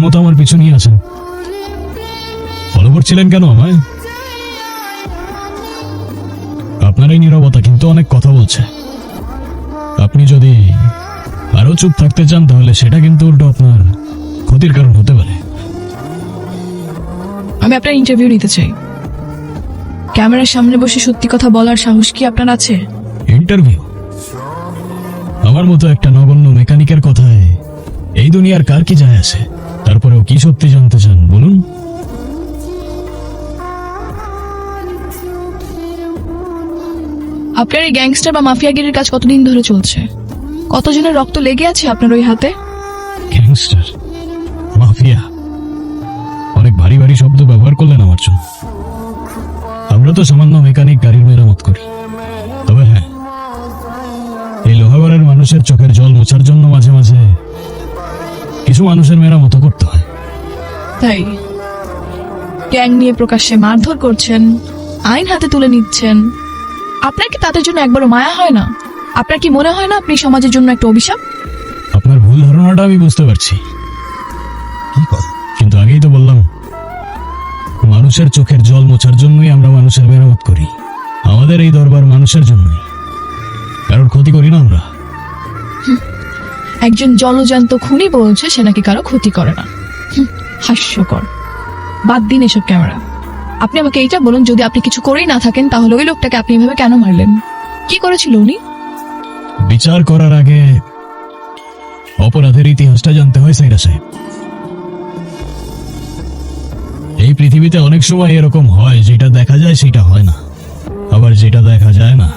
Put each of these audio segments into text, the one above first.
মতো আমার পিছু নিয়ে আছেন। ফলো করছিলেন কেন আমায়? আপনার এই নীরবতা কিন্তু অনেক কথা বলছে। আপনি যদি আরো চুপ থাকতে চান তাহলে সেটা কিন্তু উল্টো আপনার ক্ষতির কারণ হতে পারে। আমি আপনার ইন্টারভিউ নিতে চাই। ক্যামেরার সামনে বসে সত্যি কথা বলার সাহস কি আপনার আছে? ইন্টারভিউ? আমার মতো একটা নগণ্য মেকানিকের কথায় এই দুনিয়ার কার কি যায় আসে? তারপরেও কি সত্যি জানতে চান বলুন। আপনার এই গ্যাংস্টার বা মাফিয়াগিরির কাজ কতদিন ধরে চলছে? কতজনের রক্ত লেগে আছে আপনার ওই হাতে? গ্যাংস্টার, মাফিয়া, অনেক ভারী ভারী শব্দ ব্যবহার করলেন আমার জন্য। আমরা তো সামান্য মেকানিক, গাড়ির মেরামত করি। তবে হ্যাঁ, এই লোহাগড়ের মানুষের চোখের জল মোছার জন্য মাঝে মাঝে কিছু মানুষের মেরামত করতে হয়। তাই গ্যাং নিয়ে প্রকাশ্যে মারধর করছেন, আইন হাতে তুলে নিচ্ছেন, আপনার কি তাদের জন্য একবারও মায়া হয় না? আপনার কি মনে হয় না আপনি সমাজের জন্য একটা অভিশাপ? আপনার ভুল ধারণাটা আমি বুঝতে পারছি, কি কথা? কিন্তু আগেই তো বললাম, মানুষের চোখের জল মোছার জন্যই আমরা মানুষের মেরামত করি। আমাদের এই দরবার মানুষের জন্যই, কারোর ক্ষতি করি না আমরা। একজন জলজান্ত খুনি বলছে সে নাকি কারো ক্ষতি করে না। হাস্যকর। বাদ দিন এসব ক্যামেরা। আপনি আমাকে এইটা বলুন, যদি আপনি কিছু করেই না থাকেন তাহলে ওই লোকটাকে আপনি এভাবে কেন মারলেন? কি করেছিল উনি? বিচার করার আগে অপরাধের ইতিহাসটা জানতে হয় সাইরা সাহেব। এই পৃথিবীতে অনেক সময় এরকম হয়, যেটা দেখা যায় সেটা হয় না, আবার যেটা দেখা যায় না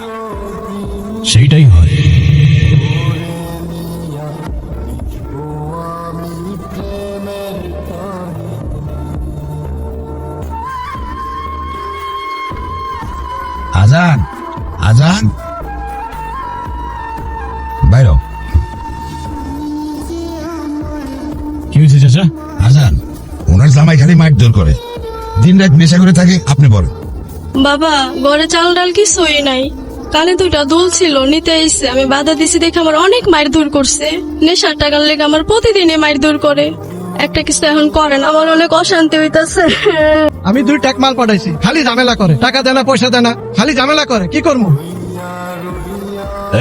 সেইটাই হয়। আজান, আজান, বাইরো। কি হয়েছে চাচা? আজান, ওনার জামাই খালি মারধর করে, দিন রাত নেশা করে থাকে। আপনি বলেন। বাবা, ঘরে চাল ডাল কিছুই নাই। কানে দুইটা দুল ছিল, নিতে আইছে। আমি বাধা দিছি দেখে আমার অনেক মারধর করছে। নেশার টাকার লেগে আমার প্রতিদিনই মারধর করে। একটা কিছু এখন করেন, আমার অনেক অশান্তি হইতাছে। আমি 2 টাক মাল পাঠাইছি, খালি ঝামেলা করে। টাকা দেনা, পয়সা দেনা, খালি ঝামেলা করে। কি করবো?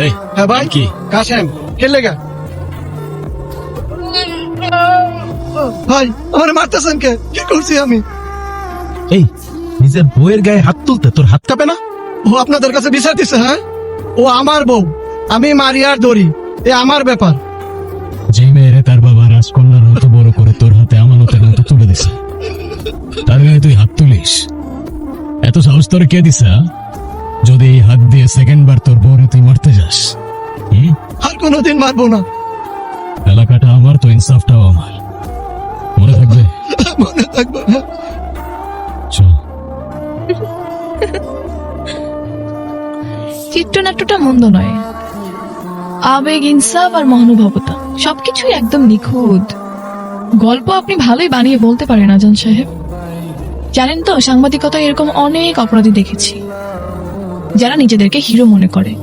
এই হ্যাঁ ভাই, কি কাশেম খেলে গা ভাই, আমার মারতেছেন কে? কি করছি আমি? এই নিজের বউয়ের গায়ে হাত তুলতে তোর হাত কাঁপে না? ও আপনাদের কাছে বিচার দিচ্ছে? হ্যাঁ, ও আমার বউ, আমি মারিয়ার দড়ি, এ আমার ব্যাপার। যে মেয়েরে তার বাবা রাজকন্যার মতো বড় করে তোর হাতে আমানতের মতো তুলে দিছে, তার গায়ে তুই হাত তুলিস? এত সাহস তোর কে দিছে? যদি এই হাত দিয়ে সেকেন্ড বার তোর বউরে তুই মারতে যাস, আর কোনোদিন মারবো না। এলাকাটা আমার তো, ইনসাফটাও আমার। মনে থাকবে? মনে থাকবে। চল। চিত্রনাট্যটা মন্দ নয়। আবেগ, ইনসাফ আর মহানুভবতা সবকিছুই একদম নিখুঁত। গল্প আপনি ভালোই বানিয়ে বলতে পারেন আজান সাহেব। জানেন তো, সাংবাদিকতায় এরকম অনেক অপরাধী দেখেছি যারা নিজেদেরকে হিরো মনে করে,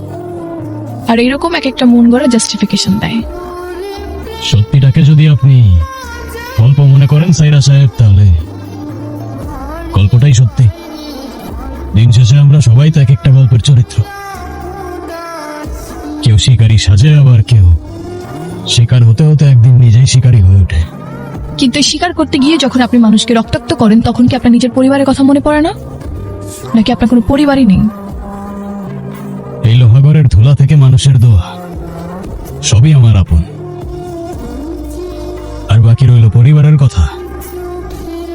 আর এরকম এক একটা মন গড়া জাস্টিফিকেশন দেয়। সত্যিটাকে যদি আপনি গল্প মনে করেন সাইরা সাহেব, তাহলে গল্পটাই সত্যি। দিন শেষে আমরা সবাই তো এক একটা গল্পের চরিত্র। কেউ শিকারী সাজে, আবার কেউ শিকার হতে হতে একদিন নিজেই শিকারী হয়ে ওঠে। কিন্তু এই স্বীকার করতে গিয়ে যখন আপনি মানুষকে রক্তাক্ত করেন, তখন কি আপনার নিজের পরিবারের কথা মনে পড়ে না? নাকি আপনার কোনো পরিবারই নেই? এই লোহাগড়ের ধুলা থেকে মানুষের দোয়া, সবই আমার আপন। আর বাকি রইল পরিবারের কথা।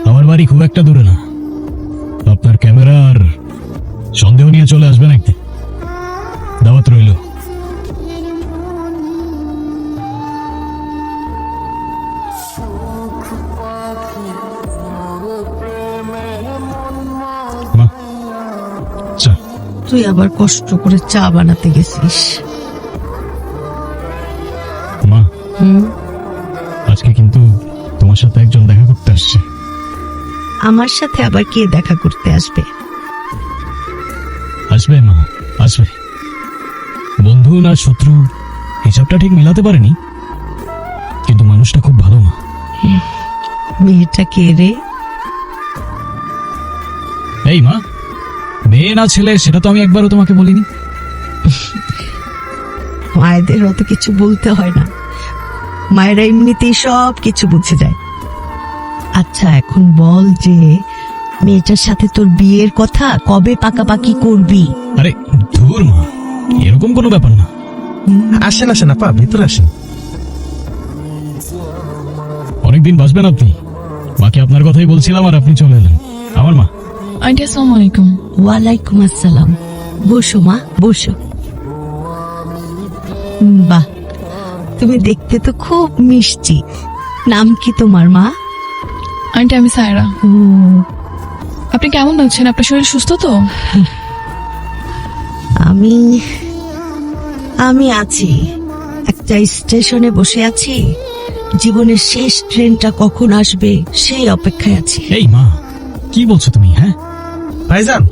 আমার বাড়ি খুব একটা দূরে না। আপনার ক্যামেরা আর সন্দেহ নিয়ে চলে আসবেন একদিন, দাওয়াত রইল। মা, চল। তুই আবার কষ্ট করে চা বানাতে গেছিস? মা, আজকে কিন্তু তোমার সাথে একজন দেখা করতে আসছে। আমার সাথে আবার কে দেখা করতে আসবে? আসবে মা, আসবে। বন্ধু না শত্রু হিসাবটা ঠিক মেলাতে পারেনি, কিন্তু মানুষটা খুব ভালো মা। মেয়েটা কে রে? এই মা, মেয়ে না ছেলে সেটা তো আমি একবারও তোমাকে বলিনি। মায়েদের অত কিছু বলতে হয় না, মায়েরা এমনিতেই সব কিছু বুঝে যায়। আচ্ছা এখন বল যে মেয়েটার সাথে তোর বিয়ের কথা কবে পাকাপাকি করবি? আরে ধুর মা, এরকম কোনো ব্যাপার না। আসেন আসেন আপা, ভিতরে আসেন। অনেকদিন বাঁচবেন আপনি। বাকি আপনার কথাই বলছিলাম আর আপনি চলে এলেন। আমার মা। আন্টি আসসালামু আলাইকুম। ওয়ালাইকুম আসসালাম। বসো মা, বসো। বাহ, তুমি দেখতে তো খুব মিষ্টি। নাম কি তোমার মা? আন্টি আমি সায়রা। ও, আপনি কেমন আছেন? আপনার শরীর সুস্থ তো? আমি আমি আছি, একটা স্টেশনে বসে আছি। জীবনের শেষ ট্রেনটা কখন আসবে সেই অপেক্ষায় আছি। এই মা, কি বলছো তুমি? হ্যাঁ, ভাইজান,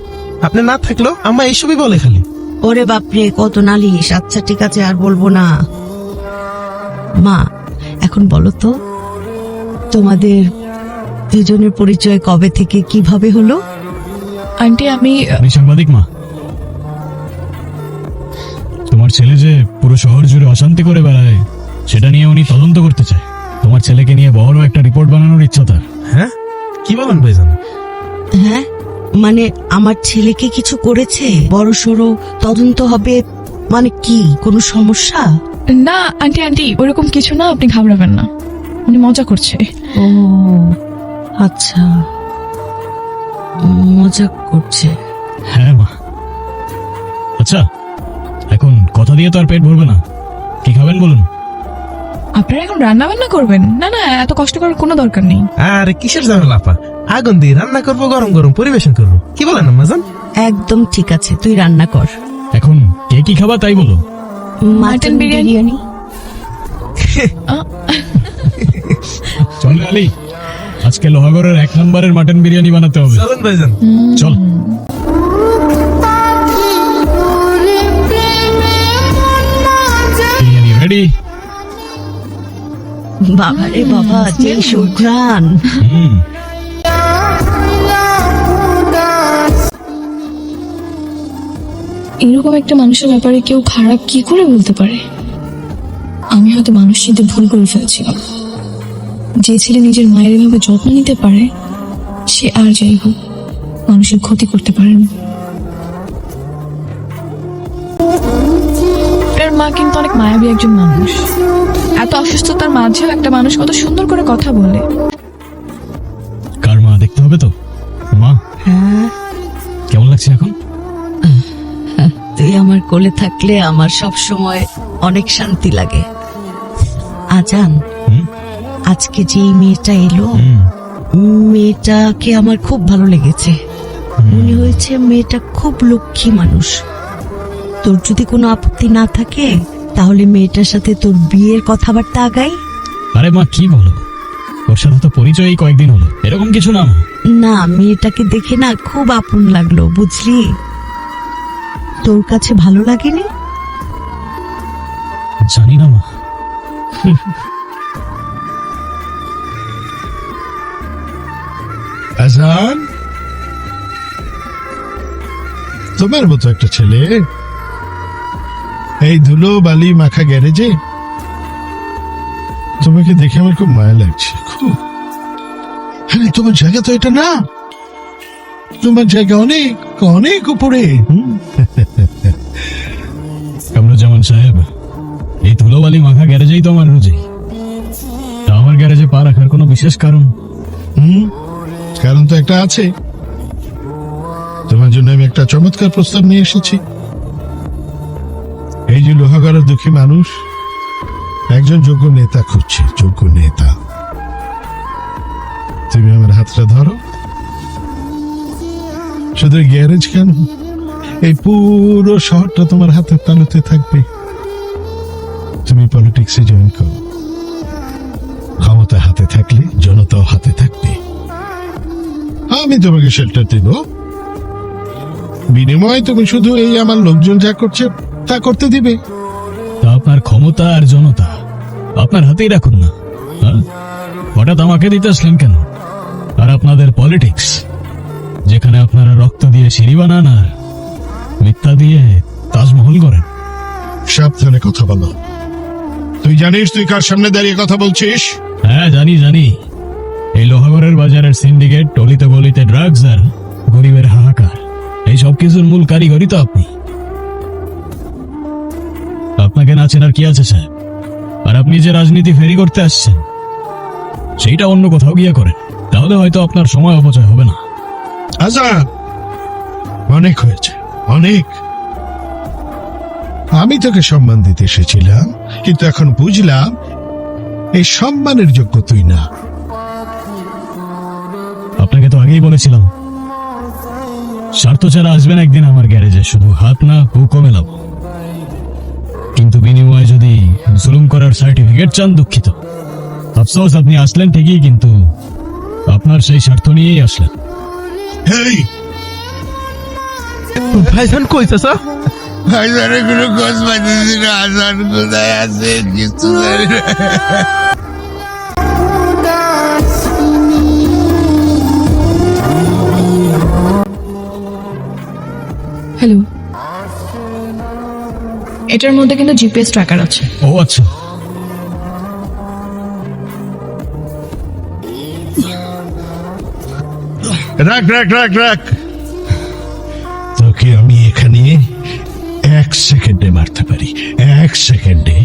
আপনি না থাকলেও আম্মা এইসবই বলে খালি। ওরে বাপরে, কত নালিশ। আচ্ছা ঠিক আছে, আর বলবো না। মা, এখন বলো তো তোমাদের দুজনের পরিচয় কবে থেকে কিভাবে হলো? আন্টি আমি আমি সাংবাদিক মা। তোমার ছেলে যে পুরো শহর জুড়ে অশান্তি করে বেড়ায় সেটা নিয়ে উনি তদন্ত করতে চায়। তোমার ছেলেকে নিয়ে বড় একটা রিপোর্ট বানানোর ইচ্ছা তার। হ্যাঁ, কি বলেন ভাইজান? হ্যাঁ, মানে আমার ছেলেকে কিছু করেছে, বড় সড়ো তদন্ত হবে। মানে কি, কোনো সমস্যা? না আন্টি আন্টি ওরকম কিছু না, আপনি ঘাবড়াবেন না, উনি মজা করছে। ও আচ্ছা, মজা করছে। হ্যাঁ মা। আচ্ছা, এখন কথা দিয়ে তো আর পেট ভরবে না। কি খাবেন বলুন? আপনারা এখন রান্না বান্না করবেন? না না, এত কষ্ট করার কোনো দরকার নেই। আরে কিসের ঝামেলা আপা, আগুন দিয়ে রান্না করবো, গরম গরম পরিবেশন করবো। কি বলেন আম্মা জান? একদম ঠিক আছে, তুই রান্না কর। এখন কে কি খাবা তাই বলো। মাটন বিরিয়ানি। চল আলী, আজকে লোহাগড়ের 1 নম্বরের মাটন বিরিয়ানি বানাতে হবে। চলেন ভাইজান। চল। বিরিয়ানি রেডি। বাবা রে বাবা, যে সুঘ্রাণ। এরকম একটা মানুষের ব্যাপারে কেউ খারাপ কি করে বলতে পারে? আমি হয়তো মানুষ চিনতে ভুল করে ফেলছিলাম। যে ছেলে নিজের মায়ের এভাবে যত্ন নিতে পারে, সে আর যাই হোক মানুষের ক্ষতি করতে পারে না। আপনার মা কিন্তু অনেক মায়াবী একজন মানুষ। এত অসুস্থতার মাঝেও একটা মানুষ কত সুন্দর করে কথা বলে। কার মা দেখতে হবে তো। মা, হ্যাঁ, কেমন লাগছে এখন? তুই আমার কোলে থাকলে আমার সব সময় অনেক শান্তি লাগে। আজান, হুম? আজকে যে মেয়েটা এলো, মেয়েটাকে আমার খুব ভালো লেগেছে। মনে হয়েছে মেয়েটা খুব লক্ষ্মী মানুষ। তোর যদি কোনো আপত্তি না থাকে তাহলে মেয়েটার সাথে তোর বিয়ের কথাবার্তা আগাই। আরে মা, কি বলো? ওর সাথে তো পরিচয় এই কয়েকদিন হলো। এরকম কিছু না মা। না, মেয়েটাকে দেখে না খুব আপন লাগলো, বুঝলি? তোর কাছে ভালো লাগেনি? জানি না মা। আজান, তোমার মতো একটা ছেলে এই ধুলো বালি মাখা গ্যারেজে, তোমাকে দেখে আমার খুব মায়া লাগছে। খুব। হ্যাঁ, তোমার জায়গা তো এটা না, তোমার জায়গা অনেক অনেক উপরে। কামরুজ্জামান সাহেব, এই ধুলোবালি মাখা গ্যারেজেই তো আমার রুজি। তা আমার গ্যারেজে পা রাখার কোনো বিশেষ কারণ? কারণ তো একটা আছে। তোমার জন্য আমি একটা চমৎকার প্রস্তাব নিয়ে এসেছি। এই যে লোহাগড়ার দুঃখী মানুষ একজন যোগ্য নেতা খুঁজছে, যোগ্য নেতা। তুমি আমার হাতটা ধরো। শুধু এই গ্যারেজ কেন, এই পুরো শহরটা তোমার হাতের তালুতে থাকবে। তুমি পলিটিক্সে জয়েন করো। ক্ষমতা হাতে থাকলে জনতাও হাতে থাকবে। আমি তোমাকে শেল্টার দিব, বিনিময়ে তুমি শুধু এই আমার লোকজন যা করছে তা করতে দিবে। তা আপনার ক্ষমতা আর জনতা আপনার হাতেই রাখুন না। হ্যাঁ? হঠাৎ আমাকে দিতে আসলেন কেন? আর আপনাদের পলিটিক্স, যেখানে আপনারা রক্ত দিয়ে সিঁড়ি বানান আর মিথ্যা দিয়ে তাজমহল করেন। সাবধানে কথা বলো। তুই জানিস তুই কার সামনে দাঁড়িয়ে কথা বলছিস? হ্যাঁ জানি জানি, এই লোহাগড়ের বাজারের সিন্ডিকেট, টলিতে গলিতে ড্রাগস আর গরিবের হাহাকার, এই সব কিছুর মূল কারিগরই তো আপনি। আপনাকে না চেনার কি আছে সাহেব? আর আপনি যে রাজনীতি ফেরি করতে আসছেন সেইটা অন্য কোথাও গিয়ে করেন, তাহলে হয়তো আপনার সময় অপচয় হবে না। আজাদ, অনেক হয়েছে, অনেক। আমি তোকে সম্মান দিতে এসেছিলাম, কিন্তু এখন বুঝলাম এই সম্মানের যোগ্য তুই না। আপনাকে তো আগেই বলেছিলাম স্বার্থ ছাড়া আসবেন একদিন আমার গ্যারেজে, শুধু হাত না হুকও মেলাবো, কিন্তু বিনিময়ে যদি জুলুম করার সার্টিফিকেট চান দুঃখিত। আফসোস, আপনি আসলেন ঠিকই, কিন্তু আপনার সেই স্বার্থ নিয়েই আসলেন। হেই, ভাইজান কই চাচা? ভাইজানের কোনো খোঁজ পাইতেছি না। আজাদ কোথায় আছে কিছু জানি না। হ্যালো, এটার মধ্যে কিন্তু জিপিএস ট্র্যাকার আছে। ও আচ্ছা, রাখ রাখ রাখ রাখ, তোকে আমি এখানে 1 সেকেন্ডে মারতে পারি, 1 সেকেন্ডে।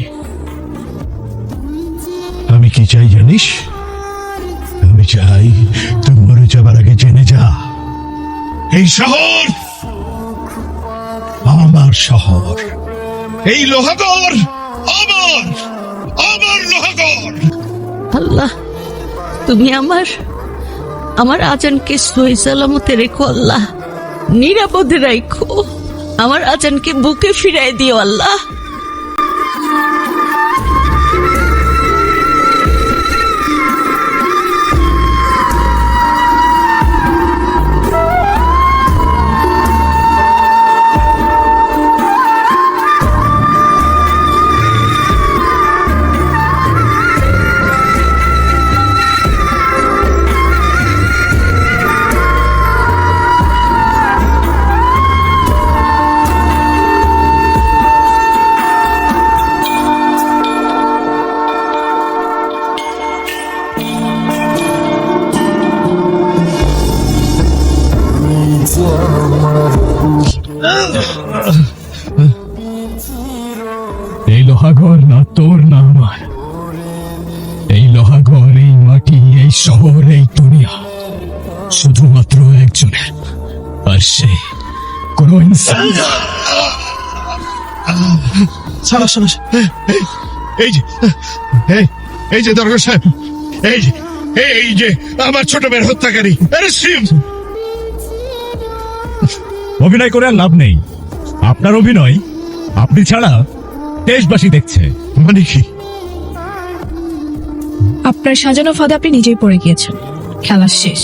আমি কি চাই জানিস? আমি চাই তুই মরে যাবার আগে জেনে যা, এই শহর আমার শহর, এই লোহাগড় আমার, আমার লোহাগড়। আল্লাহ, তুমি আমার আজানকে সহি সালামতে রেখো আল্লাহ, নিরাপদে রাখো। আমার আজানকে বুকে ফিরাই দিও আল্লাহ। এই লোহাগড় না তোর না আমার, এই লোহাগড়, এই মাটি, এই শহর, এই দুনিয়া শুধুমাত্র একজনের, আর সে কোনো ইনসান না। সারা সারা, এই যে, এই যে দরগা সাহেব, এই যে আমার ছোট মেয়ের হত্যাকারী। আরে শিব, অভিনয় করে আর লাভ নেই, আপনার অভিনয় আপনি ছাড়া দেশবাসী দেখছে। মানে কি? আপনার সাজানো ফাঁদে আপনি নিজেই পড়ে গিয়েছেন, খেলা শেষ।